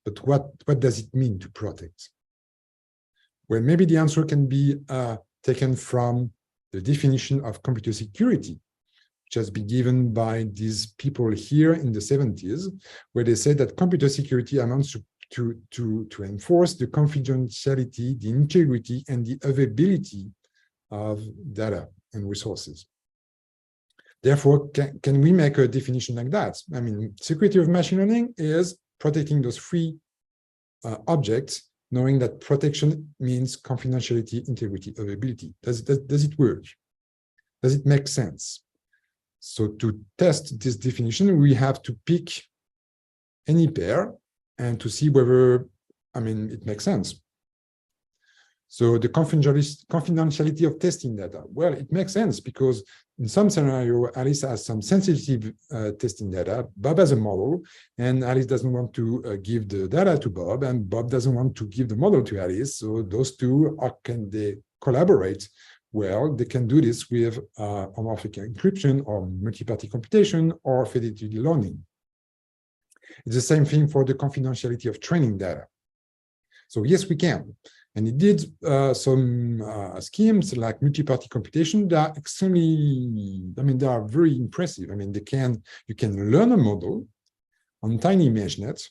But what does it mean to protect? Well, maybe the answer can be taken from the definition of computer security, which has been given by these people here in the 70s, where they said that computer security amounts to enforce the confidentiality, the integrity, and the availability of data and resources. Therefore, can we make a definition like that? I mean, security of machine learning is protecting those three objects, knowing that protection means confidentiality, integrity, availability. Does it work? Does it make sense? So to test this definition, we have to pick any pair and to see whether, it makes sense. So the confidentiality of testing data, well, it makes sense because in some scenario, Alice has some sensitive testing data, Bob has a model, and Alice doesn't want to give the data to Bob, and Bob doesn't want to give the model to Alice. So those two, can they collaborate? Well, they can do this with homomorphic encryption or multi-party computation or federated learning. It's the same thing for the confidentiality of training data. So yes, we can. And it did some schemes like multi-party computation that are extremely, they are very impressive. You can learn a model on tiny ImageNet,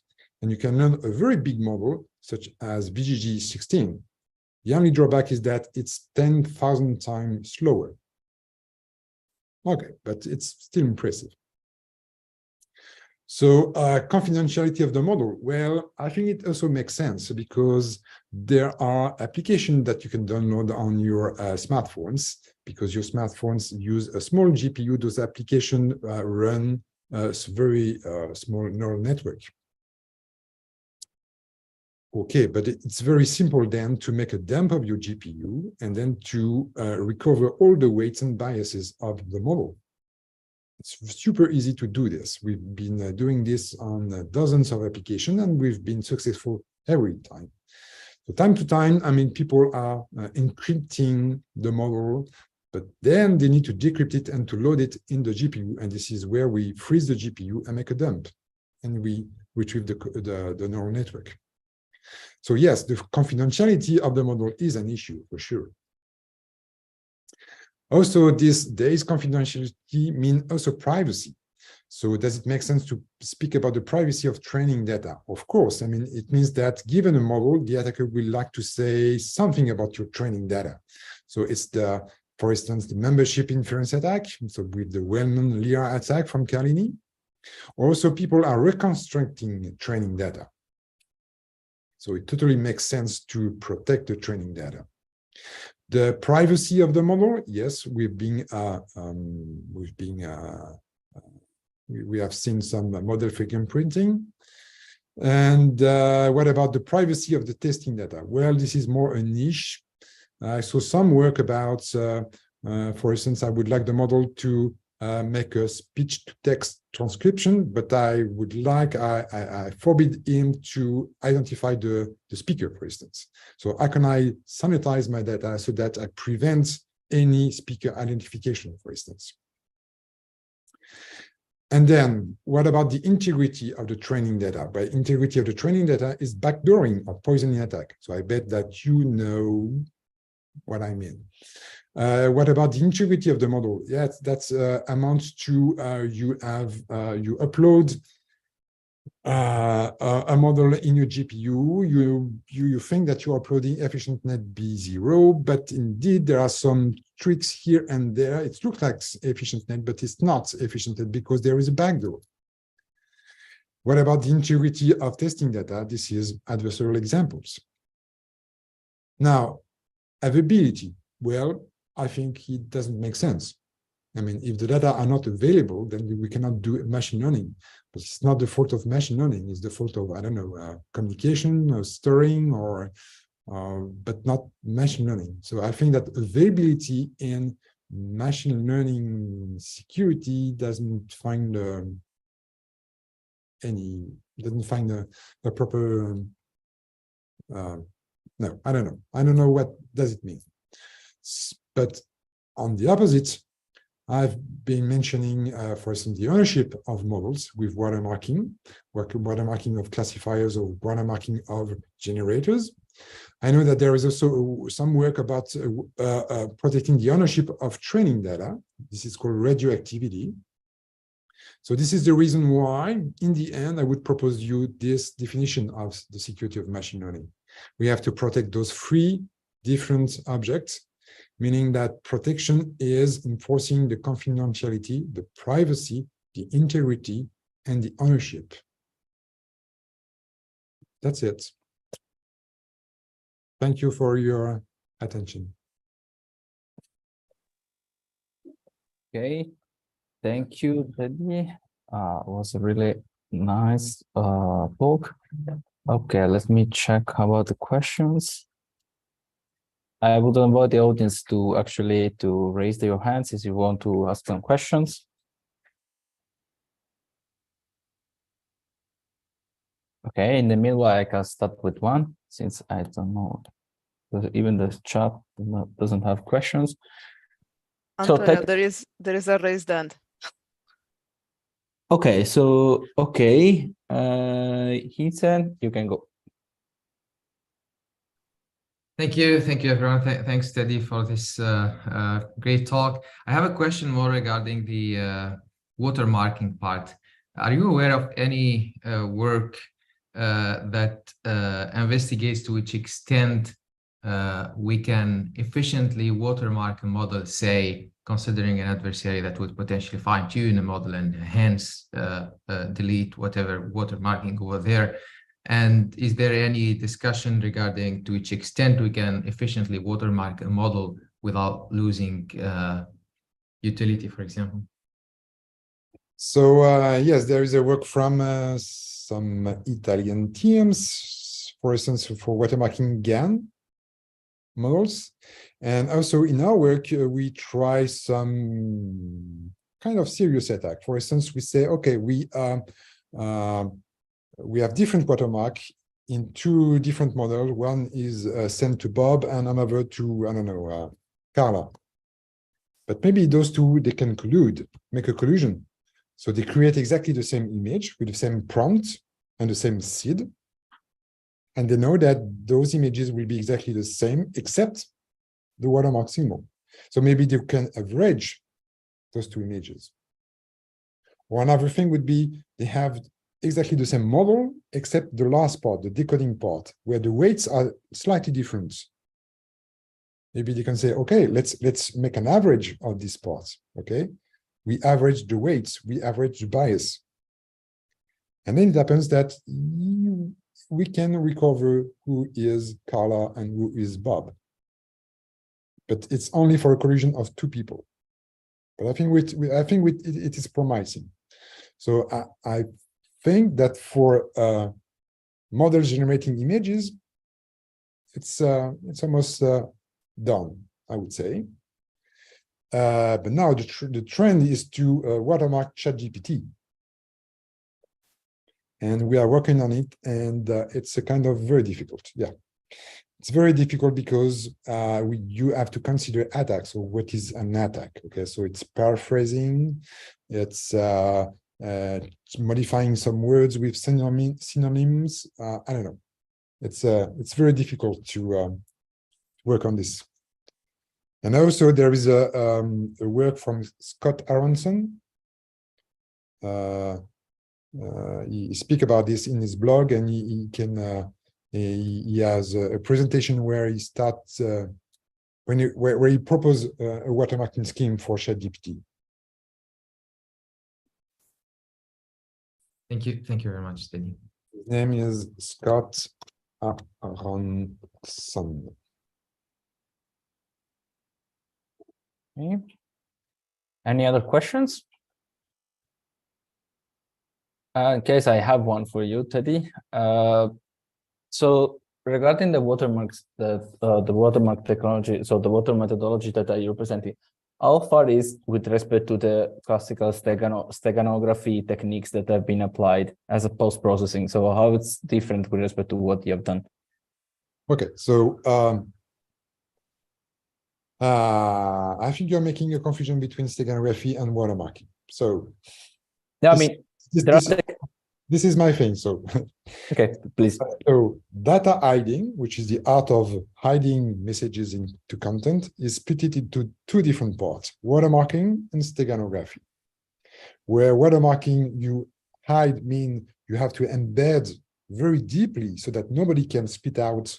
and you can learn a very big model such as VGG16. The only drawback is that it's 10,000 times slower. Okay, but it's still impressive. So confidentiality of the model, well, I think it also makes sense because there are applications that you can download on your smartphones, because your smartphones use a small GPU. Those applications run a very small neural network. Okay, but it's very simple then to make a dump of your GPU and then to recover all the weights and biases of the model. It's super easy to do this. We've been doing this on dozens of applications, and we've been successful every time. So time to time, I mean, people are encrypting the model, but then they need to decrypt it and to load it in the GPU. And this is where we freeze the GPU and make a dump. And we retrieve the neural network. So yes, the confidentiality of the model is an issue for sure. Also, these days, confidentiality means also privacy. So does it make sense to speak about the privacy of training data? Of course. I mean, it means that given a model, the attacker will like to say something about your training data. So it's the, for instance, the membership inference attack. So with the well-known Lyra attack from Carlini. Also, people are reconstructing training data. So it totally makes sense to protect the training data. The privacy of the model, yes, we have seen some model fingerprinting. And what about the privacy of the testing data? Well, this is more a niche. I saw some work about, for instance, I would like the model to make a speech-to-text transcription, but I forbid him to identify the speaker, for instance. So how can I sanitize my data so that I prevent any speaker identification, for instance? And then what about the integrity of the training data? By integrity of the training data is backdooring or poisoning attack. So I bet that you know what I mean. What about the integrity of the model? Yes, that's amounts to you upload a model in your GPU. You think that you're uploading efficient net B0, but indeed there are some tricks here and there. It looks like efficient net, but it's not efficient net because there is a backdoor. What about the integrity of testing data? This is adversarial examples. Now, availability. Well, I think it doesn't make sense. I mean, if the data are not available, then we cannot do machine learning. But it's not the fault of machine learning. It's the fault of, I don't know, communication or storing, but not machine learning. So I think that availability in machine learning security doesn't find the proper. No, I don't know. I don't know what does it mean. But on the opposite, I've been mentioning, for instance, the ownership of models with watermarking of classifiers or watermarking of generators. I know that there is also some work about protecting the ownership of training data. This is called radioactivity. So this is the reason why, in the end, I would propose you this definition of the security of machine learning. We have to protect those three different objects, meaning that protection is enforcing the confidentiality, the privacy, the integrity, and the ownership. That's it. Thank you for your attention. Okay, thank you, Teddy. It was a really nice talk. Okay, let me check about the questions. I would invite the audience to actually raise their hands if you want to ask some questions. Okay, in the meanwhile, I can start with one since I don't know. Even the chat doesn't have questions. Antonio, So there is a raised hand. Okay, so Ethan, you can go. Thank you everyone. Thanks, Teddy, for this great talk. I have a question more regarding the watermarking part. Are you aware of any work that investigates to which extent we can efficiently watermark a model, say, considering an adversary that would potentially fine-tune a model and hence delete whatever watermarking over there? And is there any discussion regarding to which extent we can efficiently watermark a model without losing utility, for example? So yes, there is a work from some Italian teams, for instance, for watermarking GAN models. And also in our work, we try some kind of serious attack. For instance, we say, okay, we have different watermark in two different models. One is sent to Bob and another to, I don't know, Carla. But maybe those two, they can collude, make a collusion. So they create exactly the same image with the same prompt and the same seed. And they know that those images will be exactly the same, except the watermark symbol. So maybe they can average those two images. Or another thing would be they have exactly the same model, except the last part, the decoding part, where the weights are slightly different. Maybe they can say, okay, let's make an average of these parts. Okay, we average the weights, we average the bias. And then it happens that we can recover who is Carla and who is Bob. But it's only for a collision of two people. But I think it is promising. So I think that for model generating images, it's almost done, I would say. But now the trend is to watermark ChatGPT. And we are working on it, and it's a kind of very difficult. Yeah, it's very difficult because you have to consider attacks. So what is an attack? Okay, so it's paraphrasing, it's modifying some words with synonyms. I don't know. It's very difficult to work on this. And also there is a work from Scott Aronson. He speaks about this in his blog, and he has a presentation where he starts where he proposes a watermarking scheme for ChatGPT. Thank you very much, Denis. His name is Scott Aronson. Okay. Any other questions? In case I have one for you, Teddy. So regarding the watermarks, the watermark technology, so the water methodology that you're presenting, how far is with respect to the classical steganography techniques that have been applied as a post-processing? So how it's different with respect to what you have done? Okay, so I think you're making a confusion between steganography and watermarking. So yeah, I mean, this is my thing. So okay, please. So data hiding, which is the art of hiding messages into content, is split into two different parts: watermarking and steganography. Where watermarking, you hide mean you have to embed very deeply so that nobody can spit out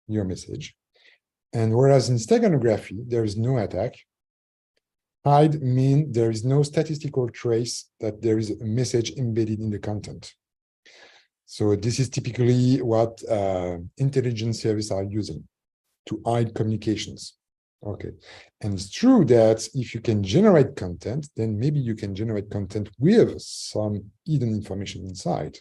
your message. And whereas in steganography, there is no attack. Hide mean there is no statistical trace that there is a message embedded in the content. So this is typically what intelligence services are using to hide communications. Okay, and it's true that if you can generate content, then maybe you can generate content with some hidden information inside.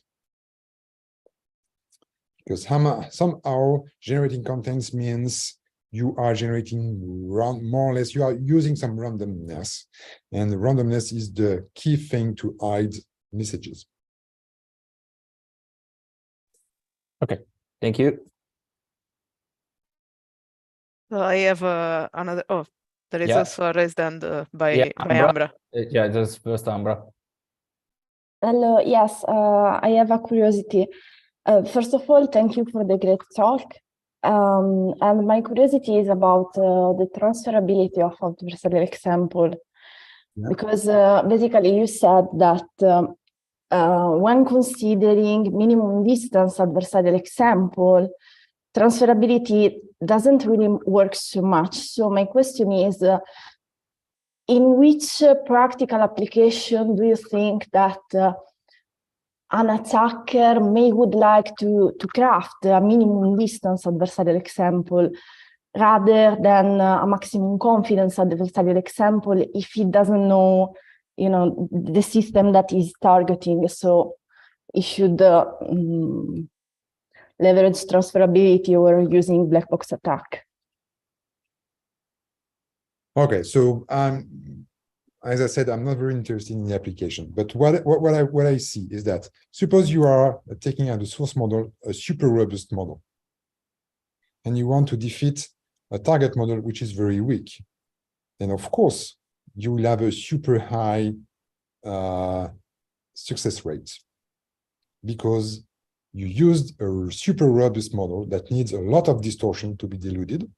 Because somehow generating contents means you are generating more or less, you are using some randomness, and randomness is the key thing to hide messages. Okay, thank you. So I have another. Oh, there is also a raised hand by Ambra. Yeah, that's first Ambra. Hello. Yes, I have a curiosity. First of all, thank you for the great talk. And my curiosity is about the transferability of adversarial example, because basically you said that when considering minimum distance adversarial example, transferability doesn't really work so much. So my question is, in which practical application do you think that an attacker would like to craft a minimum distance adversarial example rather than a maximum confidence adversarial example if he doesn't know, the system that he's targeting? So he should leverage transferability or using black box attack. Okay, so as I said, I'm not very interested in the application. But what I see is that suppose you are taking as a source model a super robust model, and you want to defeat a target model which is very weak. Then of course you will have a super high success rate because you used a super robust model that needs a lot of distortion to be diluted.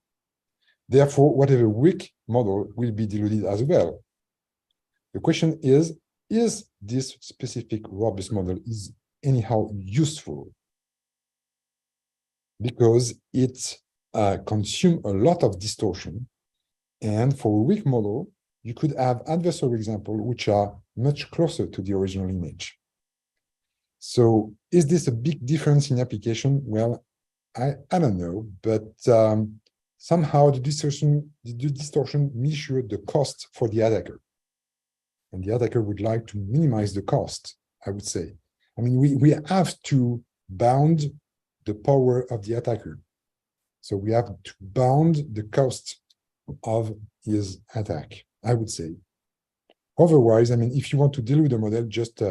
Therefore, whatever weak model will be diluted as well. The question is this specific robust model is anyhow useful? Because it consumes a lot of distortion. And for a weak model, you could have adversarial examples which are much closer to the original image. So is this a big difference in application? Well, I don't know, but somehow the distortion measures the cost for the attacker. And the attacker would like to minimize the cost, I would say. I mean, we have to bound the power of the attacker. So we have to bound the cost of his attack, I would say. Otherwise, I mean, if you want to dilute the model, just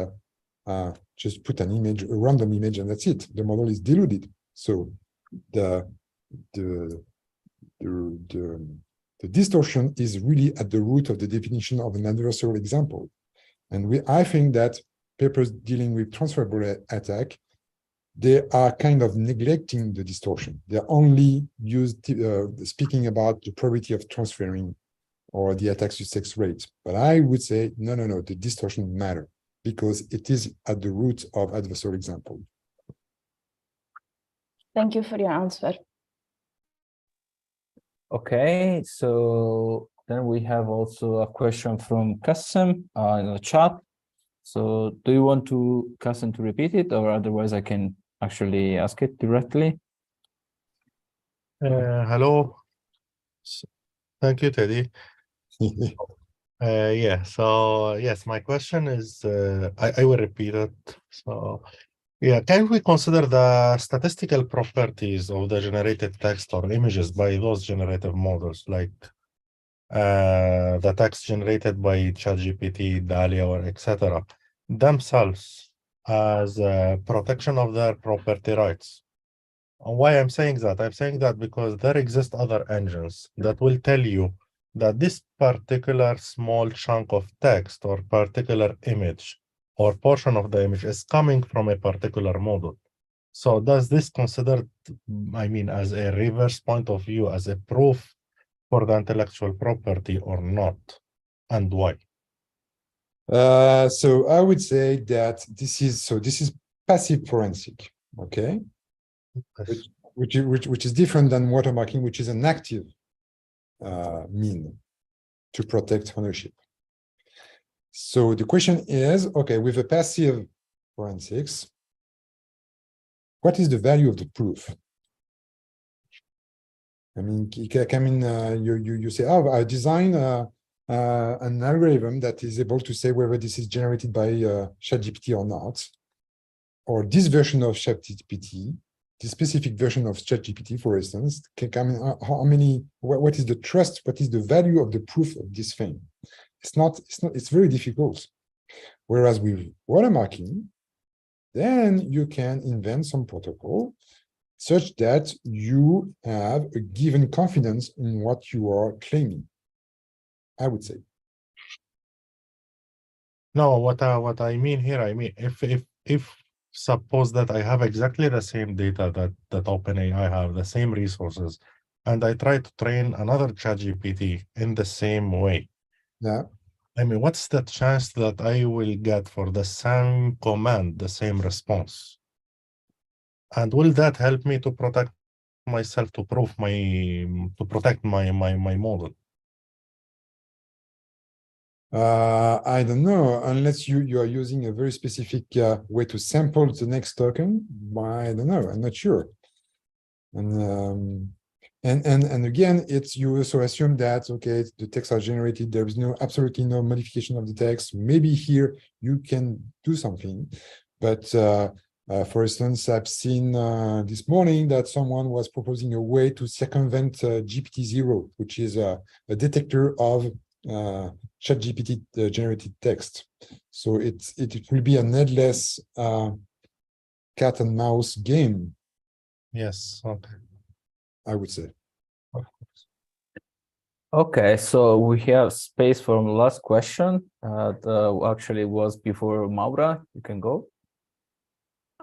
put an image, a random image, and that's it. The model is diluted. So the distortion is really at the root of the definition of an adversarial example. And I think that papers dealing with transferable attack, they are kind of neglecting the distortion. They're only speaking about the probability of transferring or the attack success rate. But I would say, no, the distortion matters because it is at the root of adversarial example. Thank you for your answer. Okay, so then we have also a question from Kassem in the chat. So do you want to, Kassem, to repeat it, or otherwise I can actually ask it directly? Hello. Thank you, Teddy. Yeah, so yes, my question is, I will repeat it. So yeah, can we consider the statistical properties of the generated text or images by those generative models, like the text generated by ChatGPT, DALL-E, or etc., themselves as a protection of their property rights? Why I'm saying that? I'm saying that because there exist other engines that will tell you that this particular small chunk of text or particular image or portion of the image is coming from a particular model. So does this considered, I mean, as a reverse point of view, as a proof for the intellectual property or not, and why? So I would say that this is passive forensic, okay? Which is different than watermarking, which is an active mean to protect ownership. So the question is, okay, with a passive forensics, what is the value of the proof? I mean, you say, oh, I design an algorithm that is able to say whether this is generated by ChatGPT or not, or this version of ChatGPT, this specific version of ChatGPT, for instance, can come in. What is the trust? What is the value of the proof of this thing? It's very difficult. Whereas with watermarking, then you can invent some protocol such that you have a given confidence in what you are claiming, I would say. No, what I mean here, I mean, if suppose that I have exactly the same data that OpenAI have, the same resources, and I try to train another ChatGPT in the same way. Yeah. I mean, what's the chance that I will get for the same command, the same response? And will that help me to protect myself, to protect my model? I don't know, unless you are using a very specific way to sample the next token. I don't know. I'm not sure. And again, you also assume that okay, the texts are generated. There is absolutely no modification of the text. Maybe here you can do something, but for instance, I've seen this morning that someone was proposing a way to circumvent GPT-0, which is a detector of ChatGPT generated text. So it will be a needless cat and mouse game, Yes. Okay. I would say. Okay, so we have space for the last question. Actually was before Maura. You can go.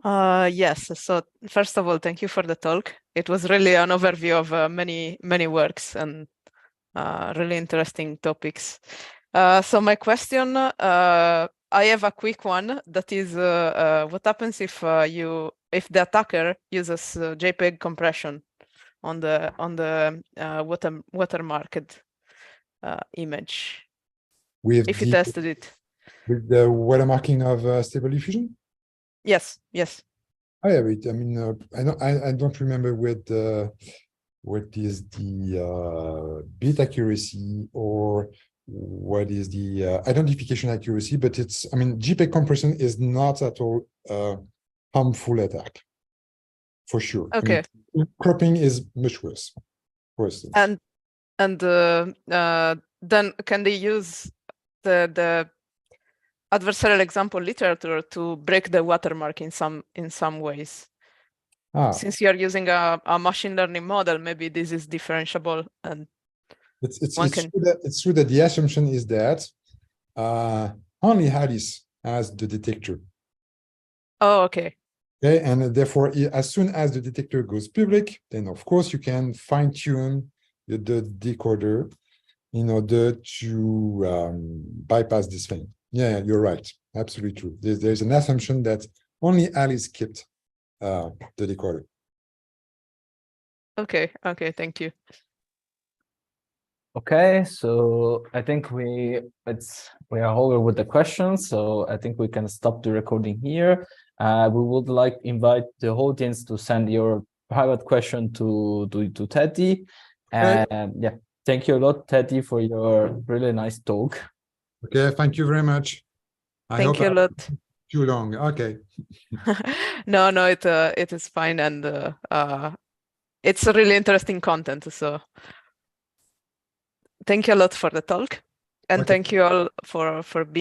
Yes. So first of all, thank you for the talk. It was really an overview of many works and really interesting topics. So my question, I have a quick one that is, what happens if the attacker uses JPEG compression on the watermarked image? If he tested it. With the watermarking of Stable Diffusion? Yes. I have it. I mean, I don't remember what is the bit accuracy or what is the identification accuracy, but I mean, JPEG compression is not at all harmful attack, for sure. Okay. I mean, cropping is much worse, for instance. And then can they use the adversarial example literature to break the watermark in some ways? Since you're using a machine learning model, maybe this is differentiable, and it's true that the assumption is that only Alice has the detector. Oh, okay. Okay, and therefore, as soon as the detector goes public, then of course you can fine-tune the decoder in order to bypass this thing. Yeah, you're right. Absolutely true. There's an assumption that only Alice kept the decoder. Okay, thank you. Okay, so I think we are over with the questions, so I think we can stop the recording here. We would like to invite the audience to send your private question to Teddy. And yeah, thank you a lot, Teddy, for your really nice talk. Okay, thank you very much. Thank you a lot. Too long. Okay. No, it is fine, and it's a really interesting content. So thank you a lot for the talk, and thank you all for being